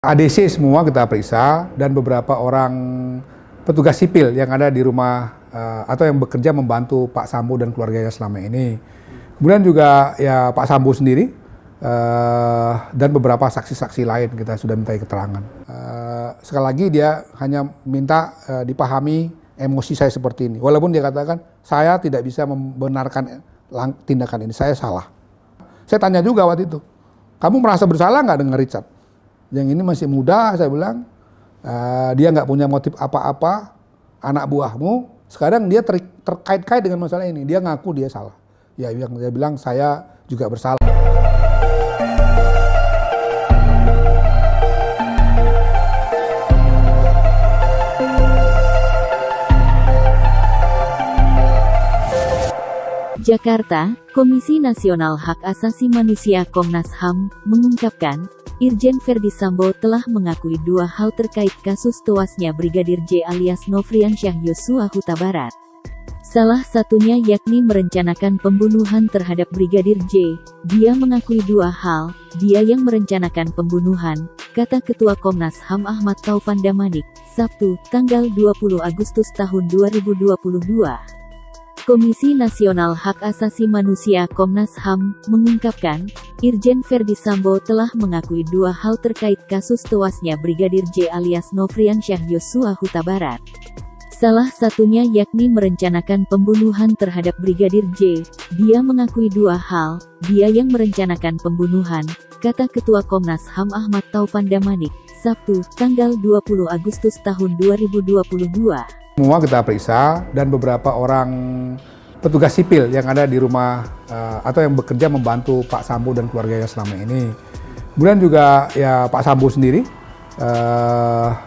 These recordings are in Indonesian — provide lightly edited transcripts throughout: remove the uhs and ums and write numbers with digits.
ADC semua kita periksa dan beberapa orang petugas sipil yang ada di rumah atau yang bekerja membantu Pak Sambo dan keluarganya selama ini. Kemudian juga ya Pak Sambo sendiri dan beberapa saksi-saksi lain kita sudah minta keterangan. Sekali lagi dia hanya minta dipahami emosi saya seperti ini. Walaupun dia katakan saya tidak bisa membenarkan tindakan ini, saya salah. Saya tanya juga waktu itu, kamu merasa bersalah nggak dengan Richard? Yang ini masih muda, saya bilang, dia nggak punya motif apa-apa, anak buahmu, sekarang dia terkait-kait dengan masalah ini, dia ngaku dia salah. Ya, yang dia bilang, saya juga bersalah. Jakarta, Komisi Nasional Hak Asasi Manusia Komnas HAM mengungkapkan, Irjen Ferdy Sambo telah mengakui dua hal terkait kasus tewasnya Brigadir J alias Nofriansyah Yosua Huta Barat. Salah satunya yakni merencanakan pembunuhan terhadap Brigadir J. Dia mengakui dua hal, dia yang merencanakan pembunuhan, kata Ketua Komnas HAM Ahmad Taufan Damanik, Sabtu, tanggal 20 Agustus tahun 2022. Komisi Nasional Hak Asasi Manusia Komnas HAM mengungkapkan, Irjen Ferdy Sambo telah mengakui dua hal terkait kasus tewasnya Brigadir J alias Nofriansyah Yosua Huta Barat. Salah satunya yakni merencanakan pembunuhan terhadap Brigadir J. Dia mengakui dua hal, dia yang merencanakan pembunuhan, kata Ketua Komnas HAM Ahmad Taufan Damanik, Sabtu, tanggal 20 Agustus tahun 2022. Semua kita periksa dan beberapa orang petugas sipil yang ada di rumah atau yang bekerja membantu Pak Sambo dan keluarganya selama ini. Kemudian juga ya Pak Sambo sendiri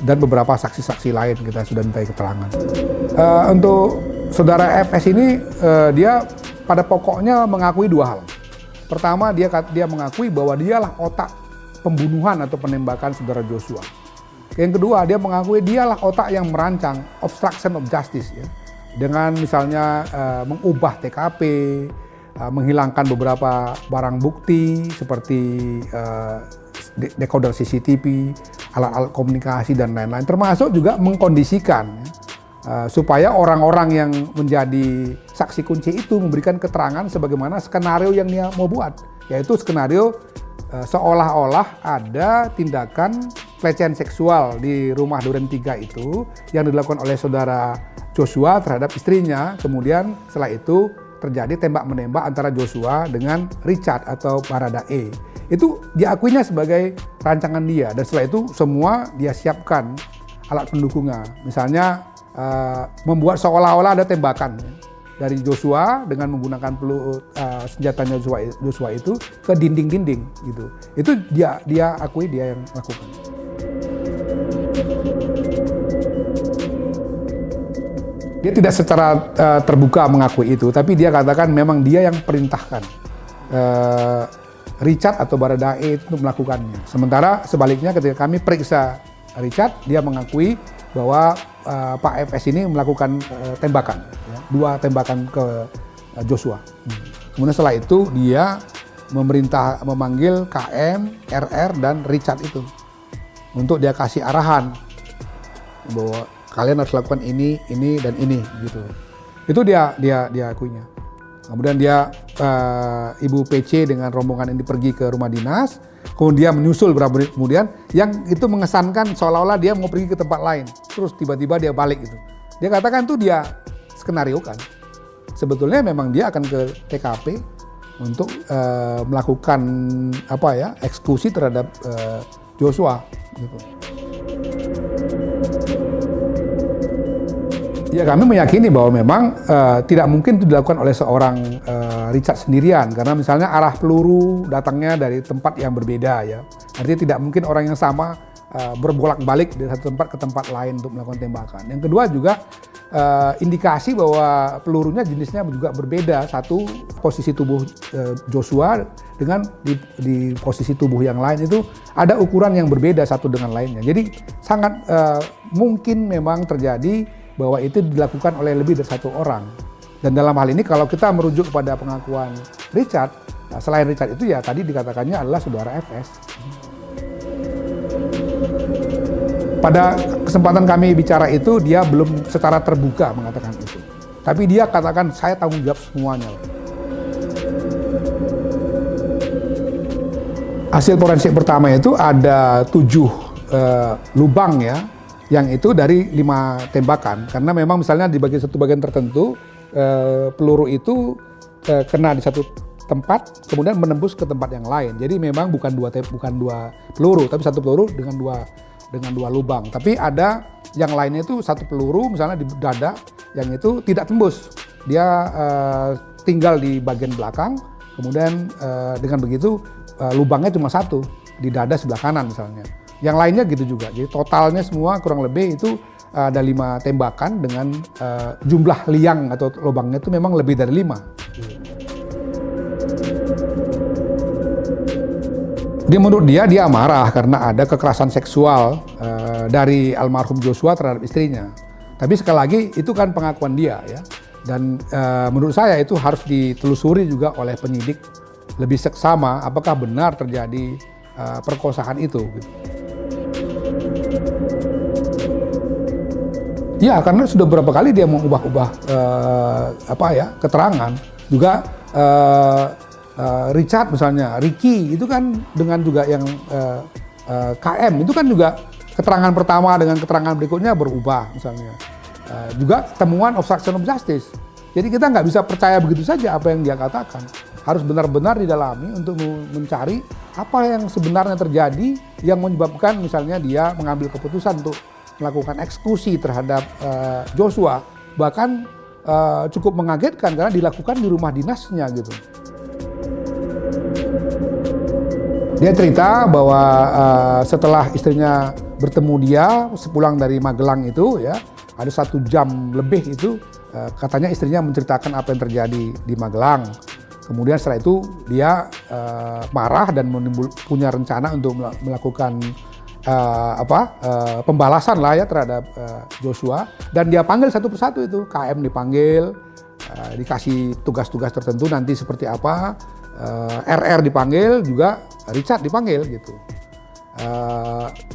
dan beberapa saksi-saksi lain kita sudah minta keterangan. Untuk saudara FS ini dia pada pokoknya mengakui dua hal. Pertama dia mengakui bahwa dialah otak pembunuhan atau penembakan saudara Joshua. Yang kedua, dia mengakui dialah otak yang merancang obstruction of justice, ya, dengan misalnya mengubah TKP, menghilangkan beberapa barang bukti seperti decoder CCTV, alat-alat komunikasi dan lain-lain, termasuk juga mengkondisikan supaya orang-orang yang menjadi saksi kunci itu memberikan keterangan sebagaimana skenario yang dia mau buat, yaitu skenario seolah-olah ada tindakan pelecehan seksual di rumah Duren 3 itu yang dilakukan oleh saudara Joshua terhadap istrinya. Kemudian setelah itu terjadi tembak-menembak antara Joshua dengan Richard atau Baradae. Itu diakuinya sebagai rancangan dia, dan setelah itu semua dia siapkan alat pendukungnya. Misalnya membuat seolah-olah ada tembakan dari Joshua dengan menggunakan senjatanya Joshua itu ke dinding-dinding gitu. Itu dia akui, dia yang lakukan. Dia tidak secara terbuka mengakui itu, tapi dia katakan memang dia yang perintahkan Richard atau Baradae itu untuk melakukannya. Sementara sebaliknya ketika kami periksa Richard, dia mengakui bahwa Pak FS ini melakukan tembakan, ya, 2 tembakan ke Joshua. Kemudian setelah itu dia memanggil KM, RR dan Richard itu untuk dia kasih arahan bahwa kalian harus lakukan ini dan ini gitu. Itu dia akuinya. Kemudian dia Ibu PC dengan rombongan ini pergi ke rumah dinas, kemudian menyusul beberapa menit kemudian yang itu mengesankan seolah-olah dia mau pergi ke tempat lain. Terus tiba-tiba dia balik itu. Dia katakan itu dia skenariokan. Sebetulnya memang dia akan ke TKP untuk melakukan eksekusi terhadap Joshua gitu. Ya, kami meyakini bahwa memang tidak mungkin itu dilakukan oleh seorang Richard sendirian, karena misalnya arah peluru datangnya dari tempat yang berbeda, ya. Artinya tidak mungkin orang yang sama berbolak-balik dari satu tempat ke tempat lain untuk melakukan tembakan. Yang kedua juga indikasi bahwa pelurunya jenisnya juga berbeda. Satu posisi tubuh Joshua dengan di posisi tubuh yang lain itu ada ukuran yang berbeda satu dengan lainnya. Jadi sangat mungkin memang terjadi bahwa itu dilakukan oleh lebih dari satu orang. Dan dalam hal ini kalau kita merujuk kepada pengakuan Richard, selain Richard itu ya tadi dikatakannya adalah saudara FS. Pada kesempatan kami bicara itu, dia belum secara terbuka mengatakan itu. Tapi dia katakan, saya tanggung jawab semuanya. Hasil forensik pertama itu ada 7 lubang ya, yang itu dari 5 tembakan. Karena memang misalnya di satu bagian tertentu, peluru itu kena di satu tempat, kemudian menembus ke tempat yang lain. Jadi memang bukan dua peluru, tapi satu peluru dengan dua lubang. Tapi ada yang lainnya itu satu peluru misalnya di dada, yang itu tidak tembus. Dia tinggal di bagian belakang, kemudian dengan begitu lubangnya cuma satu di dada sebelah kanan misalnya. Yang lainnya gitu juga. Jadi totalnya semua kurang lebih itu ada 5 tembakan dengan jumlah liang atau lubangnya itu memang lebih dari 5. Menurut dia marah karena ada kekerasan seksual dari almarhum Joshua terhadap istrinya. Tapi sekali lagi itu kan pengakuan dia ya. Dan menurut saya itu harus ditelusuri juga oleh penyidik lebih seksama apakah benar terjadi perkosaan itu. Gitu. Ya karena sudah beberapa kali dia mengubah-ubah keterangan. Juga Richard misalnya, Ricky itu kan dengan juga yang KM itu kan juga keterangan pertama dengan keterangan berikutnya berubah misalnya. Juga temuan obstruction of justice. Jadi kita nggak bisa percaya begitu saja apa yang dia katakan. Harus benar-benar didalami untuk mencari apa yang sebenarnya terjadi yang menyebabkan misalnya dia mengambil keputusan untuk melakukan eksekusi terhadap Joshua. Bahkan cukup mengagetkan karena dilakukan di rumah dinasnya gitu. Dia cerita bahwa setelah istrinya bertemu dia sepulang dari Magelang itu ya, ada 1 jam lebih itu katanya istrinya menceritakan apa yang terjadi di Magelang. Kemudian setelah itu dia marah dan punya rencana untuk melakukan pembalasan lah ya terhadap Joshua, dan dia panggil satu persatu itu, KM dipanggil, dikasih tugas-tugas tertentu nanti seperti apa. RR dipanggil, juga Richard dipanggil gitu.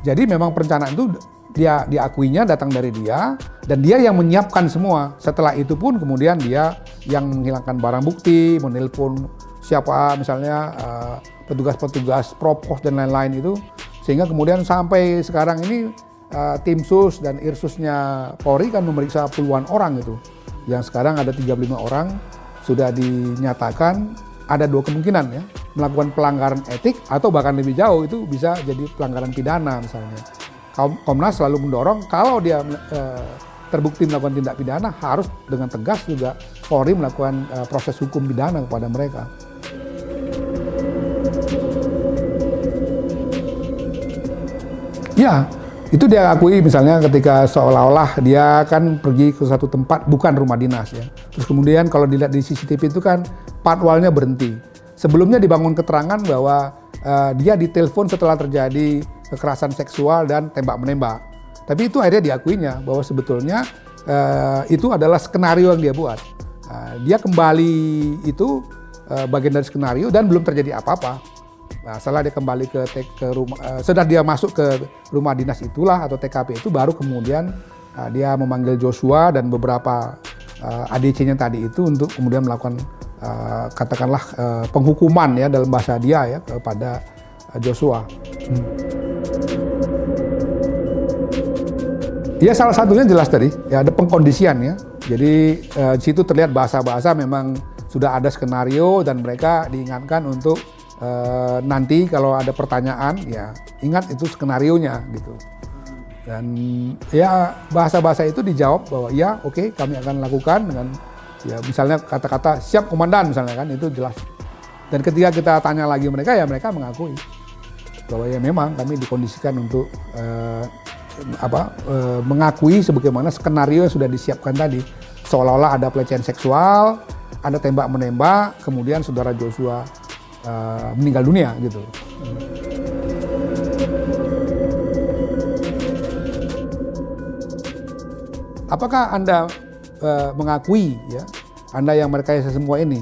Jadi memang perencanaan itu dia diakuinya datang dari dia, dan dia yang menyiapkan semua. Setelah itu pun kemudian dia yang menghilangkan barang bukti, menelpon siapa misalnya petugas-petugas Propos dan lain-lain itu, sehingga kemudian sampai sekarang ini tim sus dan irsusnya Polri kan memeriksa puluhan orang itu. Yang sekarang ada 35 orang sudah dinyatakan. Ada 2 kemungkinan ya, melakukan pelanggaran etik atau bahkan lebih jauh itu bisa jadi pelanggaran pidana misalnya. Komnas selalu mendorong kalau dia terbukti melakukan tindak pidana harus dengan tegas juga Polri melakukan proses hukum pidana kepada mereka. Ya, itu dia akui misalnya ketika seolah-olah dia kan pergi ke satu tempat bukan rumah dinas ya. Terus kemudian kalau dilihat di CCTV itu kan patwalnya berhenti. Sebelumnya dibangun keterangan bahwa dia ditelepon setelah terjadi kekerasan seksual dan tembak-menembak. Tapi itu akhirnya diakuinya bahwa sebetulnya itu adalah skenario yang dia buat. Dia kembali itu bagian dari skenario dan belum terjadi apa-apa. Nah, setelah dia kembali ke rumah, setelah dia masuk ke rumah dinas itulah atau TKP itu, baru kemudian dia memanggil Joshua dan beberapa ADC-nya tadi itu untuk kemudian melakukan katakanlah penghukuman ya dalam bahasa dia ya kepada Joshua. Ya salah satunya jelas tadi ya ada pengkondisian ya. Jadi di situ terlihat bahasa-bahasa memang sudah ada skenario dan mereka diingatkan untuk nanti kalau ada pertanyaan ya ingat itu skenarionya gitu. Dan ya bahasa-bahasa itu dijawab bahwa ya oke, kami akan lakukan dengan ya misalnya kata-kata siap komandan misalnya kan, itu jelas. Dan ketika kita tanya lagi mereka ya mereka mengakui bahwa ya memang kami dikondisikan untuk mengakui sebagaimana skenario yang sudah disiapkan tadi. Seolah-olah ada pelecehan seksual, ada tembak-menembak, kemudian saudara Joshua meninggal dunia gitu. Apakah Anda mengakui ya, Anda yang merekayasa semua ini?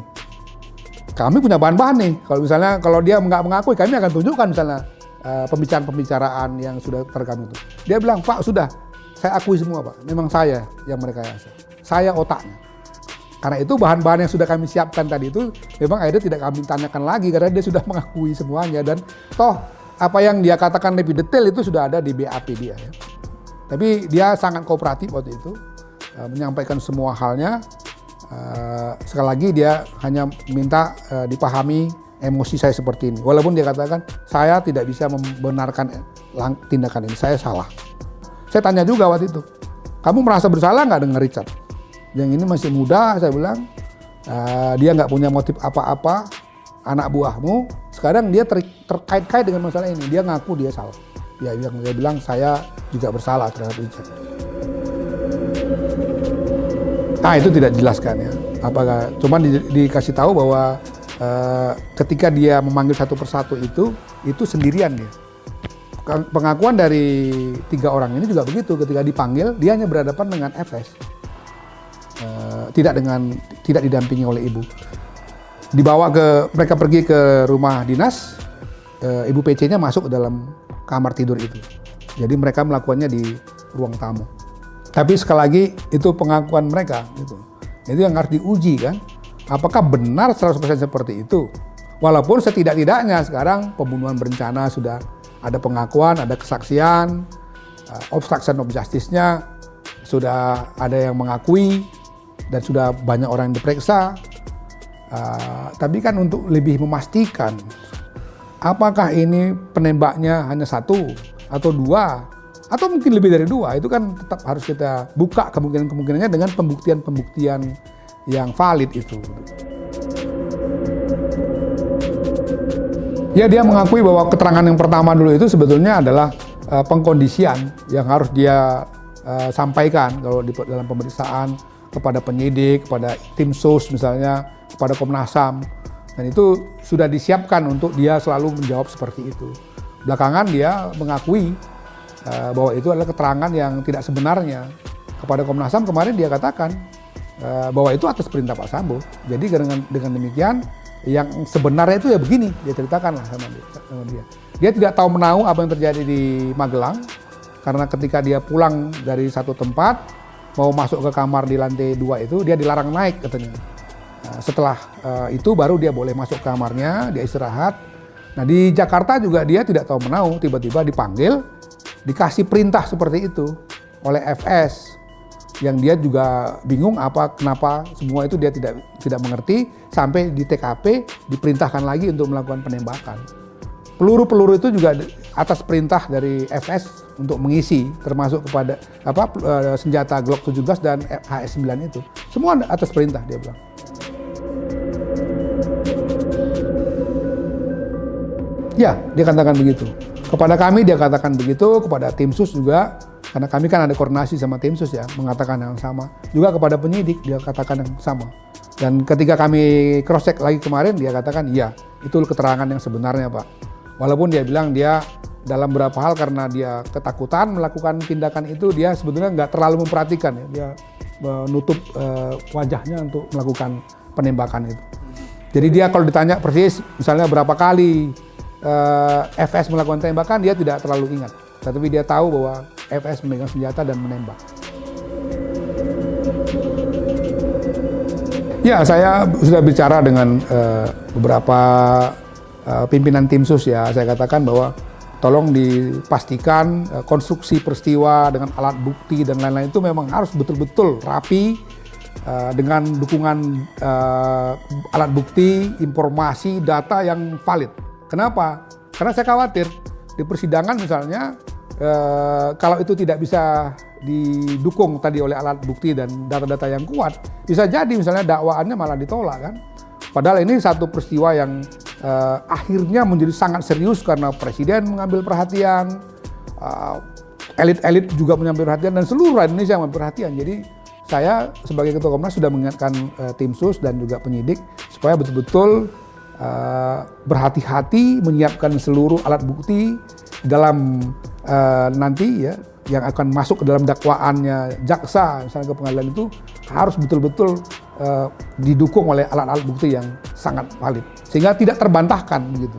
Kami punya bahan-bahan nih. Kalau dia nggak mengakui, kami akan tunjukkan misalnya pembicaraan-pembicaraan yang sudah terekam itu. Dia bilang, Pak sudah, saya akui semua Pak, memang saya yang merekayasa. Saya otaknya. Karena itu bahan-bahan yang sudah kami siapkan tadi itu memang akhirnya tidak kami tanyakan lagi karena dia sudah mengakui semuanya dan toh apa yang dia katakan lebih detail itu sudah ada di BAP dia ya. Tapi dia sangat kooperatif waktu itu menyampaikan semua halnya. Sekali lagi dia hanya minta dipahami emosi saya seperti ini. Walaupun dia katakan saya tidak bisa membenarkan tindakan ini, saya salah. Saya tanya juga waktu itu, kamu merasa bersalah nggak dengan Richard? Yang ini masih muda, saya bilang, dia nggak punya motif apa-apa, anak buahmu. Sekarang dia terkait-kait dengan masalah ini, dia ngaku dia salah. Dia bilang saya juga bersalah terhadap Richard. Nah itu tidak dijelaskan ya. Apakah? Cuman dikasih tahu bahwa ketika dia memanggil satu persatu itu sendirian dia. Pengakuan dari 3 orang ini juga begitu. Ketika dipanggil, dia hanya berhadapan dengan FS. Tidak didampingi oleh ibu. Mereka pergi ke rumah dinas, ibu PC-nya masuk ke dalam kamar tidur itu. Jadi mereka melakukannya di ruang tamu. Tapi sekali lagi itu pengakuan mereka gitu. Itu yang harus diuji kan. Apakah benar 100% seperti itu? Walaupun setidak-tidaknya sekarang pembunuhan berencana sudah ada pengakuan, ada kesaksian, obstruction of justice-nya sudah ada yang mengakui dan sudah banyak orang yang diperiksa. Tapi kan untuk lebih memastikan apakah ini penembaknya hanya 1 atau 2 atau mungkin lebih dari 2, itu kan tetap harus kita buka kemungkinan-kemungkinannya dengan pembuktian-pembuktian yang valid itu. Ya dia mengakui bahwa keterangan yang pertama dulu itu sebetulnya adalah pengkondisian yang harus dia sampaikan kalau dalam pemeriksaan kepada penyidik, kepada tim sus misalnya, kepada Komnas HAM. Dan itu sudah disiapkan untuk dia selalu menjawab seperti itu. Belakangan dia mengakui bahwa itu adalah keterangan yang tidak sebenarnya. Kepada Komnas HAM kemarin dia katakan bahwa itu atas perintah Pak Sambo. Jadi dengan demikian yang sebenarnya itu ya begini, dia ceritakan lah sama dia. Dia tidak tahu menahu apa yang terjadi di Magelang karena ketika dia pulang dari satu tempat mau masuk ke kamar di lantai 2 itu dia dilarang naik katanya. Setelah itu baru dia boleh masuk ke kamarnya, dia istirahat. Nah di Jakarta juga dia tidak tahu menahu, tiba-tiba dipanggil, dikasih perintah seperti itu oleh FS, yang dia juga bingung kenapa semua itu dia tidak mengerti, sampai di TKP diperintahkan lagi untuk melakukan penembakan. Peluru-peluru itu juga atas perintah dari FS untuk mengisi, termasuk kepada senjata Glock 17 dan HS9 itu. Semua atas perintah dia bilang. Ya, dia katakan begitu. Kepada kami dia katakan begitu, kepada tim sus juga, karena kami kan ada koordinasi sama tim sus ya, mengatakan yang sama. Juga kepada penyidik dia katakan yang sama. Dan ketika kami cross check lagi kemarin dia katakan iya, itu keterangan yang sebenarnya Pak. Walaupun dia bilang dia dalam beberapa hal karena dia ketakutan melakukan tindakan itu, dia sebetulnya nggak terlalu memperhatikan ya, dia menutup wajahnya untuk melakukan penembakan itu. Jadi dia kalau ditanya persis misalnya berapa kali FS melakukan tembakan, dia tidak terlalu ingat. Tetapi dia tahu bahwa FS memegang senjata dan menembak. Ya, saya sudah bicara dengan beberapa pimpinan tim sus ya. Saya katakan bahwa tolong dipastikan konstruksi peristiwa dengan alat bukti dan lain-lain itu memang harus betul-betul rapi dengan dukungan alat bukti, informasi, data yang valid. Kenapa? Karena saya khawatir di persidangan misalnya kalau itu tidak bisa didukung tadi oleh alat bukti dan data-data yang kuat, bisa jadi misalnya dakwaannya malah ditolak kan. Padahal ini satu peristiwa yang akhirnya menjadi sangat serius karena presiden mengambil perhatian, elit-elit juga mengambil perhatian dan seluruh Indonesia mengambil perhatian. Jadi saya sebagai Ketua Komnas sudah mengingatkan tim sus dan juga penyidik supaya betul-betul berhati-hati menyiapkan seluruh alat bukti dalam nanti ya yang akan masuk ke dalam dakwaannya jaksa misalnya ke pengadilan itu harus betul-betul didukung oleh alat-alat bukti yang sangat valid sehingga tidak terbantahkan begitu.